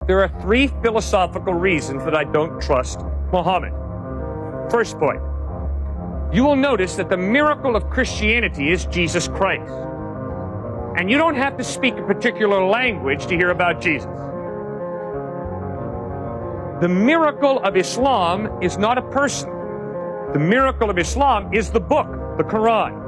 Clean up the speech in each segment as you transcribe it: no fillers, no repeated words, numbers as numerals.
There are 3 philosophical reasons that I don't trust Muhammad. First point, you will notice that the miracle of Christianity is Jesus Christ. And you don't have to speak a particular language to hear about Jesus. The miracle of Islam is not a person. The miracle of Islam is the book, the Quran.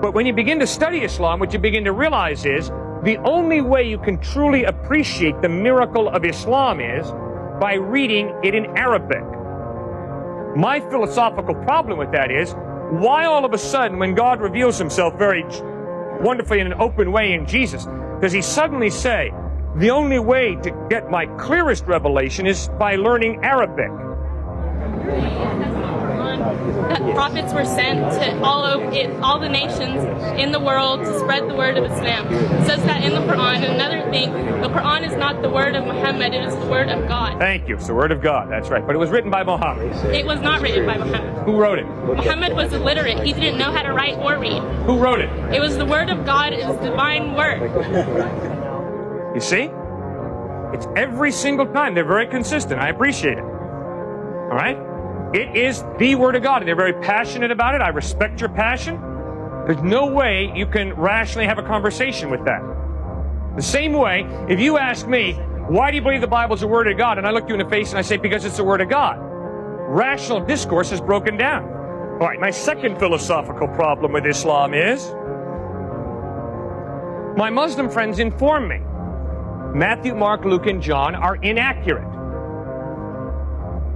But when you begin to study Islam, what you begin to realize is the only way you can truly appreciate the miracle of Islam is by reading it in Arabic. My philosophical problem with that is, why all of a sudden, when God reveals himself very wonderfully in an open way in Jesus, does he suddenly say, the only way to get my clearest revelation is by learning Arabic? Prophets were sent to all the nations in the world to spread the word of Islam. It says that in the Quran. And another thing, the Quran is not the word of Muhammad, it is the word of God. Thank you. It's the word of God. That's right. But it was written by Muhammad. It was not written by Muhammad. Who wrote it? Muhammad was illiterate. He didn't know how to write or read. Who wrote it? It was the word of God. It is the divine word. You see? It's every single time. They're very consistent. I appreciate it. All right? It is the Word of God, and they're very passionate about it. I respect your passion. There's no way you can rationally have a conversation with that. The same way, if you ask me, why do you believe the Bible is the Word of God? And I look you in the face and I say, because it's the Word of God. Rational discourse is broken down. All right, my second philosophical problem with Islam is, my Muslim friends inform me Matthew, Mark, Luke, and John are inaccurate.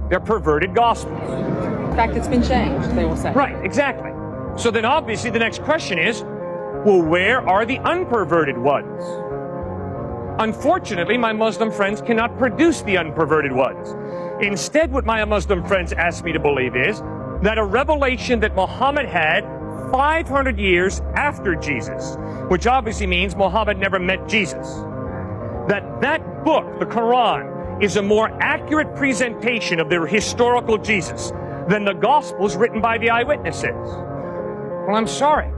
They're perverted gospels. In fact, it's been changed, they will say. Right, exactly. So then obviously the next question is, well, where are the unperverted ones? Unfortunately, my Muslim friends cannot produce the unperverted ones. Instead, what my Muslim friends ask me to believe is that a revelation that Muhammad had 500 years after Jesus, which obviously means Muhammad never met Jesus, that book, the Quran, is a more accurate presentation of the historical Jesus than the Gospels written by the eyewitnesses. Well, I'm sorry.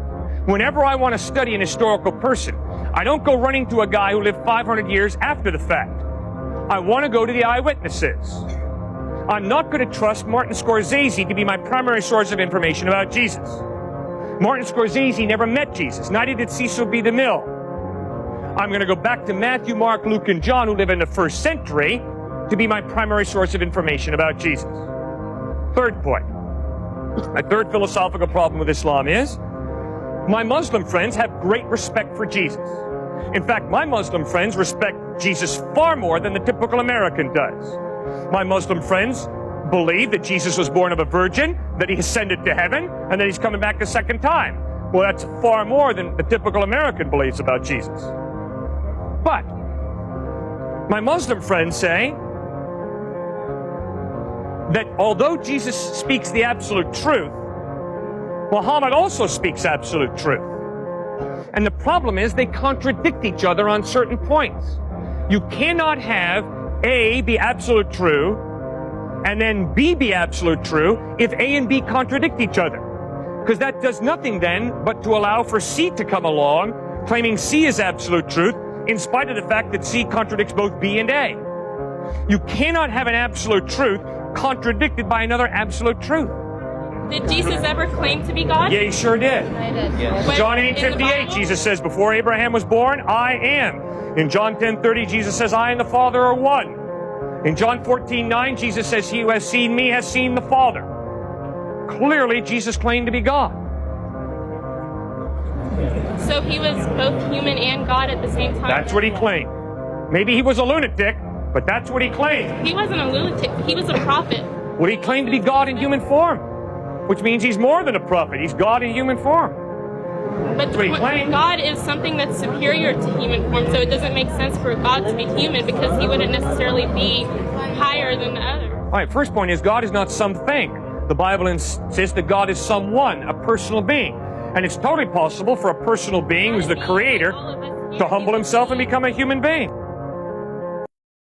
Whenever I want to study an historical person, I don't go running to a guy who lived 500 years after the fact. I want to go to the eyewitnesses. I'm not going to trust Martin Scorsese to be my primary source of information about Jesus. Martin Scorsese never met Jesus, neither did Cecil B. DeMille. I'm going to go back to Matthew, Mark, Luke, and John, who live in the 1st century, to be my primary source of information about Jesus. Third point. My third philosophical problem with Islam is, my Muslim friends have great respect for Jesus. In fact, my Muslim friends respect Jesus far more than the typical American does. My Muslim friends believe that Jesus was born of a virgin, that he ascended to heaven, and that he's coming back a second time. Well, that's far more than the typical American believes about Jesus. But my Muslim friends say that although Jesus speaks the absolute truth, Muhammad also speaks absolute truth. And the problem is they contradict each other on certain points. You cannot have A be absolute true and then B be absolute true if A and B contradict each other. Because that does nothing then but to allow for C to come along, claiming C is absolute truth, in spite of the fact that C contradicts both B and A. You cannot have an absolute truth contradicted by another absolute truth. Did Jesus ever claim to be God? Yeah, he sure did. Yes. John 8:58, Jesus says, before Abraham was born, I am. In John 10:30, Jesus says, I and the Father are one. In John 14:9, Jesus says, he who has seen me has seen the Father. Clearly, Jesus claimed to be God. So he was both human and God at the same time? That's what he claimed. Maybe he was a lunatic, but that's what he claimed. He wasn't a lunatic. He was a prophet. Well, he claimed to be God in human form, which means he's more than a prophet. He's God in human form. But God is something that's superior to human form, so it doesn't make sense for God to be human because he wouldn't necessarily be higher than the other. All right, first point is God is not something. The Bible says that God is someone, a personal being. And it's totally possible for a personal being who's the creator to humble himself and become a human being.